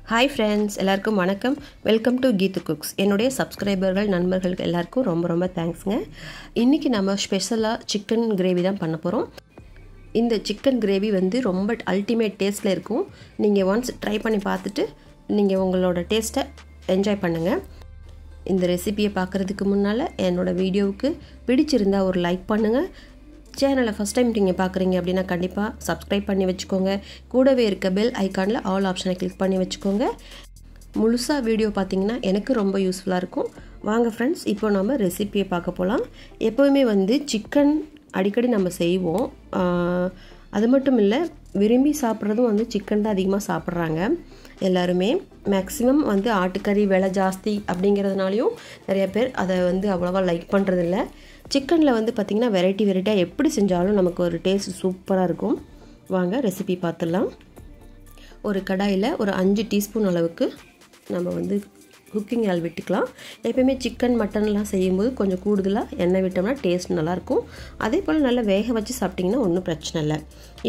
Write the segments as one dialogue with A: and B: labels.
A: Hi friends, எல்லாருக்கும் வணக்கம். Welcome to Geethu cooks. என்னுடைய சப்ஸ்கிரைபர்கள் நண்பர்களுக்கு எல்லாருக்கும் ரொம்ப தேங்க்ஸ்ங்க. இன்னைக்கு நம்ம ஸ்பெஷலா சிக்கன் கிரேவி தான் பண்ண போறோம். இந்த சிக்கன் கிரேவி வந்து ரொம்ப அல்டிமேட் டேஸ்ட்ல இருக்கும். நீங்க ஒன்ஸ் ட்ரை பண்ணி பார்த்துட்டு நீங்க உங்களோட டேஸ்ட்டை என்ஜாய் பண்ணுங்க. இந்த ரெசிபியை பார்க்குறதுக்கு முன்னால் என்னோட வீடியோவுக்கு பிடிச்சிருந்தா ஒரு லைக் பண்ணுங்க. சேனலை ஃபஸ்ட் டைம் நீங்கள் பார்க்குறீங்க அப்படின்னா கண்டிப்பாக சப்ஸ்கிரைப் பண்ணி வச்சுக்கோங்க. கூடவே இருக்க பெல் ஐக்கானில் ஆல் ஆப்ஷனை கிளிக் பண்ணி வச்சுக்கோங்க. முழுசாக வீடியோ பார்த்தீங்கன்னா எனக்கு ரொம்ப யூஸ்ஃபுல்லாக இருக்கும். வாங்க ஃப்ரெண்ட்ஸ், இப்போ நம்ம ரெசிபியை பார்க்க போகலாம். எப்போவுமே வந்து சிக்கன் அடிக்கடி நம்ம செய்வோம். அது மட்டும் இல்லை, விரும்பி சாப்பிட்றதும் வந்து சிக்கன் தான் அதிகமாக சாப்பிட்றாங்க எல்லாருமே. மேக்ஸிமம் வந்து ஆட்டுக்கறி விலை ஜாஸ்தி அப்படிங்கிறதுனாலையும் நிறைய பேர் அதை வந்து அவ்வளோவா லைக் பண்ணுறதில்ல. சிக்கனில் வந்து பார்த்திங்கன்னா வெரைட்டியாக எப்படி செஞ்சாலும் நமக்கு ஒரு டேஸ்ட் சூப்பராக இருக்கும். வாங்க ரெசிபி பார்த்துடலாம். ஒரு கடாயில் ஒரு 5 டீஸ்பூன் அளவுக்கு நம்ம வந்து குக்கிங் ஆயில் விட்டுக்கலாம். எப்போயுமே சிக்கன் மட்டன்லாம் செய்யும்போது கொஞ்சம் கூடுதலாக எண்ணெய் விட்டோம்னா டேஸ்ட் நல்லாயிருக்கும். அதே போல் நல்லா வேக வச்சு சாப்பிட்டிங்கன்னா ஒன்றும் பிரச்சனை இல்லை.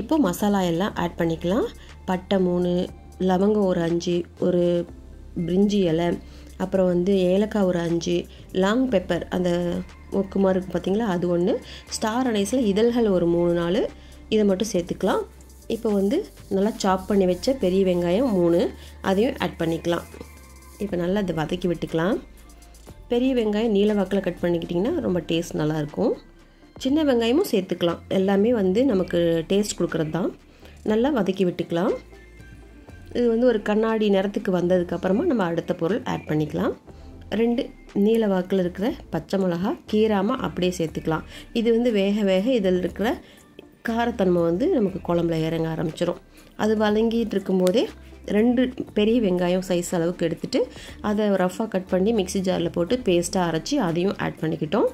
A: இப்போது மசாலா எல்லாம் ஆட் பண்ணிக்கலாம். பட்டை 3, லவங்கம் ஒரு 5, ஒரு பிரிஞ்சி இலை, அப்புறம் வந்து ஏலக்காய் ஒரு 5, லாங் பெப்பர் அந்த மொக்குமா இருக்குது பார்த்திங்களா, அது 1, ஸ்டார் அனைஸில் இதழ்கள் ஒரு 3-4 இதை மட்டும் சேர்த்துக்கலாம். இப்போ வந்து நல்லா சாப் பண்ணி வச்ச பெரிய வெங்காயம் 3 அதையும் ஆட் பண்ணிக்கலாம். இப்போ நல்லா அதை வதக்கி விட்டுக்கலாம். பெரிய வெங்காயம் நீல வாக்கில் கட் பண்ணிக்கிட்டிங்கன்னா ரொம்ப டேஸ்ட் நல்லாயிருக்கும். சின்ன வெங்காயமும் சேர்த்துக்கலாம். எல்லாமே வந்து நமக்கு டேஸ்ட் கொடுக்குறது தான். நல்லா வதக்கி விட்டுக்கலாம். இது வந்து ஒரு கண்ணாடி நிறத்துக்கு வந்ததுக்கப்புறமா நம்ம அடுத்த பொருள் ஆட் பண்ணிக்கலாம். 2 நீல வாக்கில் இருக்கிற பச்சை மிளகா கீராமல் அப்படியே சேர்த்துக்கலாம். இது வந்து வேக இதில் இருக்கிற காரத்தன்மை வந்து நமக்கு குழம்புல இறங்க ஆரம்பிச்சிடும். அது வதங்கிட்டு இருக்கும்போதே 2 பெரிய வெங்காயம் சைஸ் அளவுக்கு எடுத்துகிட்டு அதை ரஃபாக கட் பண்ணி மிக்ஸி ஜாரில் போட்டு பேஸ்ட்டாக அரைச்சி அதையும் ஆட் பண்ணிக்கிட்டோம்.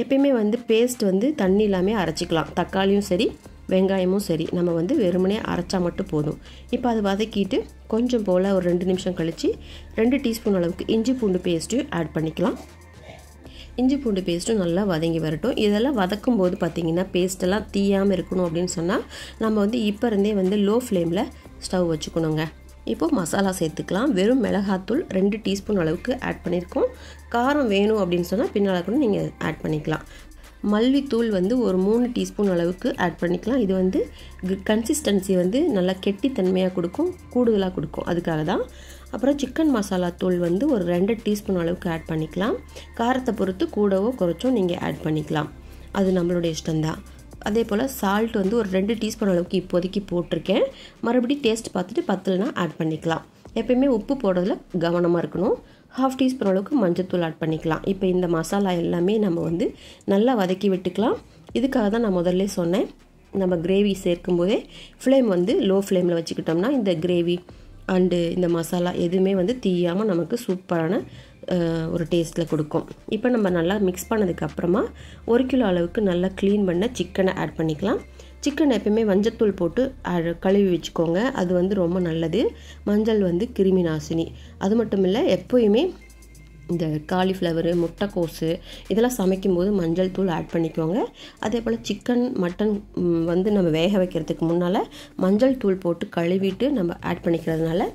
A: எப்பயுமே வந்து பேஸ்ட் வந்து தண்ணி இல்லாமல் அரைச்சிக்கலாம். தக்காளியும் சரி வெங்காயமும் சரி நம்ம வந்து வெறுமனே அரைச்சா மட்டும் போதும். இப்போ அதை வதக்கிட்டு கொஞ்சம் போல் ஒரு 2 நிமிஷம் கழித்து 2 டீஸ்பூன் அளவுக்கு இஞ்சி பூண்டு பேஸ்ட்டையும் ஆட் பண்ணிக்கலாம். இஞ்சி பூண்டு பேஸ்ட்டும் நல்லா வதங்கி வரட்டும். இதெல்லாம் வதக்கும் போது பார்த்திங்கன்னா பேஸ்ட்டெல்லாம் தீயாமல் இருக்கணும் அப்படின்னு சொன்னால் நம்ம வந்து இப்போ இருந்தே வந்து லோ ஃப்ளேமில் ஸ்டவ் வச்சுக்கணுங்க. இப்போது மசாலா சேர்த்துக்கலாம். வெறும் மிளகாத்தூள் 2 டீஸ்பூன் அளவுக்கு ஆட் பண்ணியிருக்கோம். காரம் வேணும் அப்படின்னு சொன்னால் பின்னால் கூட நீங்கள் ஆட் பண்ணிக்கலாம். மல்லித்தூள் வந்து ஒரு 3 டீஸ்பூன் அளவுக்கு ஆட் பண்ணிக்கலாம். இது வந்து கன்சிஸ்டன்சி வந்து நல்லா கெட்டித்தன்மையாக கொடுக்கும், கூடுதலாக கொடுக்கும், அதுக்காக தான். அப்புறம் சிக்கன் மசாலா தூள் வந்து ஒரு 2 டீஸ்பூன் அளவுக்கு ஆட் பண்ணிக்கலாம். காரத்தை பொறுத்து கூடவோ குறைச்சோ நீங்கள் ஆட் பண்ணிக்கலாம், அது நம்மளுடைய இஷ்டம்தான். அதே போல் சால்ட் வந்து ஒரு 2 டீஸ்பூன் அளவுக்கு இப்போதைக்கு போட்டிருக்கேன். மறுபடியும் டேஸ்ட் பார்த்துட்டு பத்தலைனா ஆட் பண்ணிக்கலாம். எப்பயுமே உப்பு போடுறதுல கவனமாக இருக்கணும். 1/2 டீஸ்பூன் அளவுக்கு மஞ்சள்தூள் ஆட் பண்ணிக்கலாம். இப்போ இந்த மசாலா எல்லாமே நம்ம வந்து நல்லா வதக்கி விட்டுக்கலாம். இதுக்காக தான் நான் முதல்ல சொன்னேன், நம்ம கிரேவி சேர்க்கும் போதே ஃப்ளேம் வந்து லோ ஃப்ளேமில் வச்சுக்கிட்டோம்னா இந்த கிரேவி அண்டு இந்த மசாலா எதுவுமே வந்து தீயாமல் நமக்கு சூப்பரான ஒரு டேஸ்ட்டில் கொடுக்கும். இப்போ நம்ம நல்லா மிக்ஸ் பண்ணதுக்கப்புறமா 1 கிலோ அளவுக்கு நல்லா க்ளீன் பண்ண சிக்கனை ஆட் பண்ணிக்கலாம். சிக்கன் எப்பயுமே மஞ்சத்தூள் போட்டு கழுவி வச்சுக்கோங்க, அது வந்து ரொம்ப நல்லது. மஞ்சள் வந்து கிருமி நாசினி. அது மட்டும் இல்லை, எப்போயுமே இந்த காலிஃப்ளவரு, முட்டைக்கோஸு இதெல்லாம் சமைக்கும்போது மஞ்சள் தூள் ஆட் பண்ணிக்கோங்க. அதே போல் சிக்கன் மட்டன் வந்து நம்ம வேக வைக்கிறதுக்கு முன்னால் மஞ்சள் தூள் போட்டு கழுவிட்டு நம்ம ஆட் பண்ணிக்கிறதுனால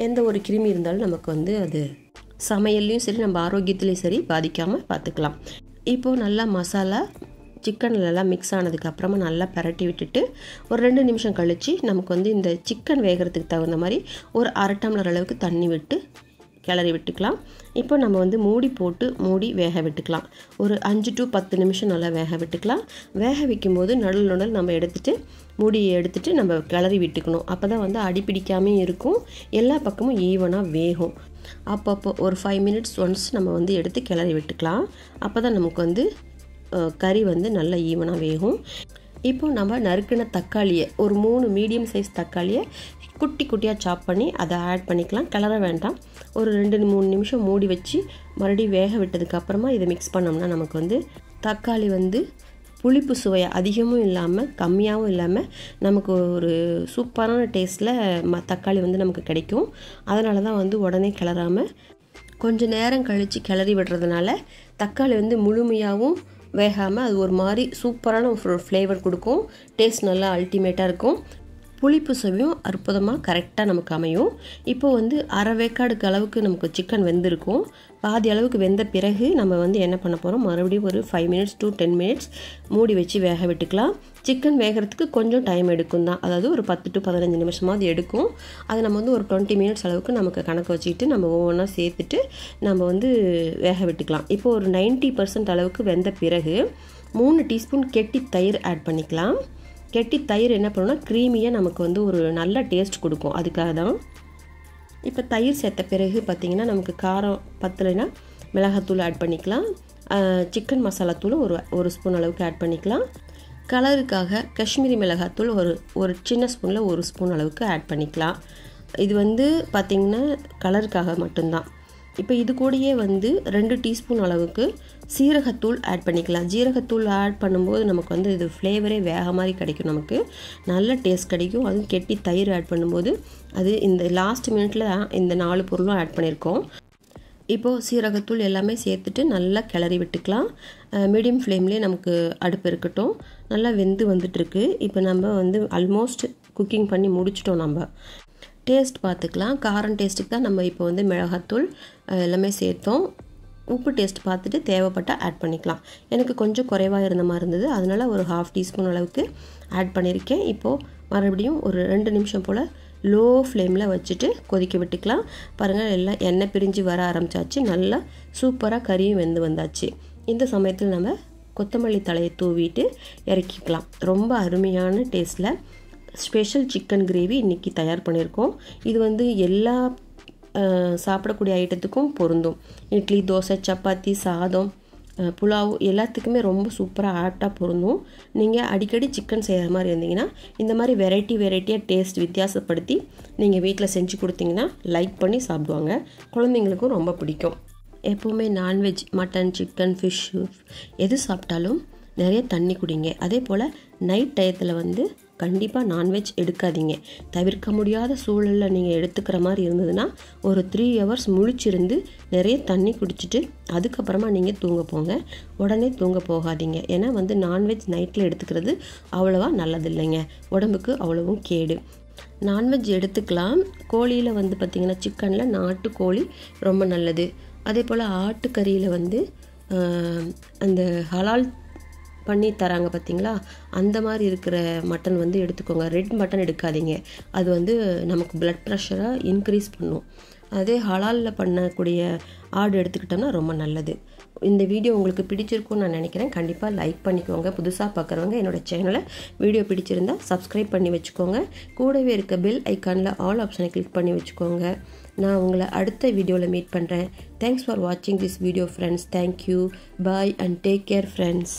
A: எந்த ஒரு கிருமி இருந்தாலும் நமக்கு வந்து அது சமையல்லையும் சரி நம்ம ஆரோக்கியத்துலேயும் சரி பாதிக்காமல் பார்த்துக்கலாம். இப்போது நல்லா மசாலா சிக்கன்லலாம் மிக்ஸ் ஆனதுக்கப்புறமா நல்லா பரட்டி விட்டுட்டு ஒரு 2 நிமிஷம் கழித்து நமக்கு வந்து இந்த சிக்கன் வேகிறதுக்கு தகுந்த மாதிரி ஒரு 1/2 டம்ளர் அளவுக்கு தண்ணி விட்டு கிளறி விட்டுக்கலாம். இப்போ நம்ம வந்து மூடி போட்டு மூடி வேக விட்டுக்கலாம். ஒரு 5 to 10 நிமிஷம் நல்லா வேக விட்டுக்கலாம். வேக வைக்கும்போது நடுவில் நம்ம மூடியை எடுத்துகிட்டு நம்ம கிளறி விட்டுக்கணும். அப்போ தான் வந்து அடிப்பிடிக்காமல் இருக்கும், எல்லா பக்கமும் ஈவனாக வேகும். அப்பப்போ ஒரு 5 minutes ஒன்ஸ் நம்ம வந்து எடுத்து கிளறி விட்டுக்கலாம். அப்போ தான் நமக்கு வந்து கறி வந்து நல்லா ஈவனாக வேகும். இப்போ நம்ம நறுக்கின தக்காளியை ஒரு 3 மீடியம் சைஸ் தக்காளியை குட்டி குட்டியாக சாப் பண்ணி அதை ஆட் பண்ணிக்கலாம். கிளற வேண்டாம். ஒரு 2-3 நிமிஷம் மூடி வச்சு மறுபடியும் வேக விட்டதுக்கப்புறமா இதை மிக்ஸ் பண்ணோம்னா நமக்கு வந்து தக்காளி வந்து புளிப்பு சுவை அதிகமும் இல்லாமல் கம்மியாகவும் இல்லாமல் நமக்கு ஒரு சூப்பரான டேஸ்ட்டில் தக்காளி வந்து நமக்கு கிடைக்கும். அதனால தான் வந்து உடனே கிளறாமல் கொஞ்சம் நேரம் கழித்து கிளறி விடுறதுனால தக்காளி வந்து முழுமையாகவும் வேகாமல் அது ஒரு மாதிரி சூப்பரான ஒரு ஃப்ளேவர் கொடுக்கும். டேஸ்ட் நல்லா அல்டிமேட்டாக இருக்கும். புளிப்பு சுவையும் அற்புதமாக கரெக்டாக நமக்கு அமையும். இப்போ வந்து அரை வேக்காடுக்கு அளவுக்கு நமக்கு சிக்கன் வெந்திருக்கும். பாதி அளவுக்கு வெந்த பிறகு நம்ம வந்து என்ன பண்ண போகிறோம், மறுபடியும் ஒரு 5 minutes to 10 minutes மூடி வச்சு வேக விட்டுக்கலாம். சிக்கன் வேகிறதுக்கு கொஞ்சம் டைம் எடுக்கும் தான், அதாவது ஒரு 10 to 15 நிமிஷமாவது எடுக்கும். அது நம்ம வந்து ஒரு 20 minutes அளவுக்கு நமக்கு கணக்கு வச்சுக்கிட்டு நம்ம ஒவ்வொன்றா சேர்த்துட்டு நம்ம வந்து வேக விட்டுக்கலாம். இப்போ ஒரு 90% அளவுக்கு வெந்த பிறகு 3 டீஸ்பூன் கெட்டி தயிர் ஆட் பண்ணிக்கலாம். கெட்டி தயிர் என்ன பண்ணணும்னா க்ரீமியாக நமக்கு வந்து ஒரு நல்ல டேஸ்ட் கொடுக்கும், அதுக்காக தான். இப்போ தயிர் சேர்த்த பிறகு பார்த்திங்கன்னா நமக்கு காரம் பத்தலைன்னா மிளகாத்தூள் ஆட் பண்ணிக்கலாம். சிக்கன் மசாலாத்தூளும் ஒரு ஸ்பூன் அளவுக்கு ஆட் பண்ணிக்கலாம். கலருக்காக காஷ்மீரி மிளகாத்தூள் ஒரு சின்ன ஸ்பூனில் 1 ஸ்பூன் அளவுக்கு ஆட் பண்ணிக்கலாம். இது வந்து பார்த்திங்கன்னா கலருக்காக மட்டும்தான். இப்போ இது கூடயே வந்து 2 டீஸ்பூன் அளவுக்கு சீரகத்தூள் ஆட் பண்ணிக்கலாம். ஜீரகத்தூள் ஆட் பண்ணும்போது நமக்கு வந்து இது ஃப்ளேவரே வேக மாதிரி கிடைக்கும், நமக்கு நல்ல டேஸ்ட் கிடைக்கும். அதுவும் கெட்டி தயிர் ஆட் பண்ணும்போது அது இந்த லாஸ்ட் மினிட்ல இந்த 4 பொருளும் ஆட் பண்ணியிருக்கோம். இப்போது சீரகத்தூள் எல்லாமே சேர்த்துட்டு நல்லா கிளறி விட்டுக்கலாம். மீடியம் ஃப்ளேம்லேயே நமக்கு அடுப்பு இருக்கட்டும். நல்லா வெந்து வந்துட்டுருக்கு. இப்போ நம்ம வந்து ஆல்மோஸ்ட் குக்கிங் பண்ணி முடிச்சிட்டோம். நம்ம டேஸ்ட் பார்த்துக்கலாம். காரம் டேஸ்ட்டுக்கு தான் நம்ம இப்போ வந்து மிளகாத்தூள் எல்லாமே சேர்த்தோம். உப்பு டேஸ்ட் பார்த்துட்டு தேவைப்பட்டால் ஆட் பண்ணிக்கலாம். எனக்கு கொஞ்சம் குறைவாக இருந்த மாதிரி இருந்தது, அதனால் ஒரு 1/2 டீஸ்பூன் அளவுக்கு ஆட் பண்ணியிருக்கேன். இப்போது மறுபடியும் ஒரு 2 நிமிஷம் போல் லோ ஃப்ளேமில் வச்சுட்டு கொதிக்க விட்டுக்கலாம். பாருங்கள், எல்லாம் எண்ணெய் பிரிஞ்சு வர ஆரம்பித்தாச்சு. நல்லா சூப்பராக கறியும் வெந்து வந்தாச்சு. இந்த சமயத்தில் நம்ம கொத்தமல்லி தழையை தூவிட்டு இறக்கிக்கலாம். ரொம்ப அருமையான டேஸ்ட்டில் ஸ்பெஷல் சிக்கன் கிரேவி இன்றைக்கி தயார் பண்ணியிருக்கோம். இது வந்து எல்லா சாப்பிடக்கூடிய ஐட்டத்துக்கும் பொருந்தும். இட்லி, தோசை, சப்பாத்தி, சாதம், புலாவ் எல்லாத்துக்குமே ரொம்ப சூப்பராக ஆப்டாக பொருந்தும். நீங்கள் அடிக்கடி சிக்கன் செய்கிற மாதிரி இருந்தீங்கன்னா இந்த மாதிரி வெரைட்டியாக டேஸ்ட் வித்தியாசப்படுத்தி நீங்கள் வீட்டில் செஞ்சு கொடுத்தீங்கன்னா லைக் பண்ணி சாப்பிடுவாங்க. குழந்தைங்களுக்கும் ரொம்ப பிடிக்கும். எப்போவுமே நான்வெஜ், மட்டன், சிக்கன், ஃபிஷ்ஷு எது சாப்பிட்டாலும் நிறைய தண்ணி குடிங்க. அதே போல் நைட் டயத்தில் வந்து கண்டிப்பாக நான்வெஜ் எடுக்காதீங்க. தவிர்க்க முடியாத சூழலில் நீங்கள் எடுத்துக்கிற மாதிரி இருந்ததுன்னா ஒரு 3 hours முழிச்சிருந்து நிறைய தண்ணி குடிச்சிட்டு அதுக்கப்புறமா நீங்கள் தூங்க போங்க. உடனே தூங்க போகாதீங்க. ஏன்னா வந்து நான்வெஜ் நைட்டில் எடுத்துக்கிறது அவ்வளோவா நல்லதில்லைங்க, உடம்புக்கு அவ்வளவும் கேடு. நான்வெஜ் எடுத்துக்கலாம். கோழியில் வந்து பார்த்திங்கன்னா சிக்கனில் நாட்டுக்கோழி ரொம்ப நல்லது. அதே போல் ஆட்டுக்கறியில் வந்து அந்த ஹலால் பண்ணி தராங்க பார்த்திங்களா, அந்த மாதிரி இருக்கிற மட்டன் வந்து எடுத்துக்கோங்க. ரெட் மட்டன் எடுக்காதீங்க, அது வந்து நமக்கு பிளட் ப்ரெஷரை இன்க்ரீஸ் பண்ணும். அதே ஹலாலில் பண்ணக்கூடிய ஆடு எடுத்துக்கிட்டோம்னா ரொம்ப நல்லது. இந்த வீடியோ உங்களுக்கு பிடிச்சிருக்கும்னு நான் நினைக்கிறேன். கண்டிப்பாக லைக் பண்ணிக்கோங்க. புதுசாக பார்க்குறவங்க என்னோடய சேனலை வீடியோ பிடிச்சிருந்தால் சப்ஸ்கிரைப் பண்ணி வச்சுக்கோங்க. கூடவே இருக்க பெல் ஐக்கானில் ஆல் ஆப்ஷனை கிளிக் பண்ணி வச்சுக்கோங்க. நான் உங்களை அடுத்த வீடியோவில் மீட் பண்ணுறேன். தேங்க்ஸ் ஃபார் வாட்சிங் this video friends. Thank you, bye and take care friends.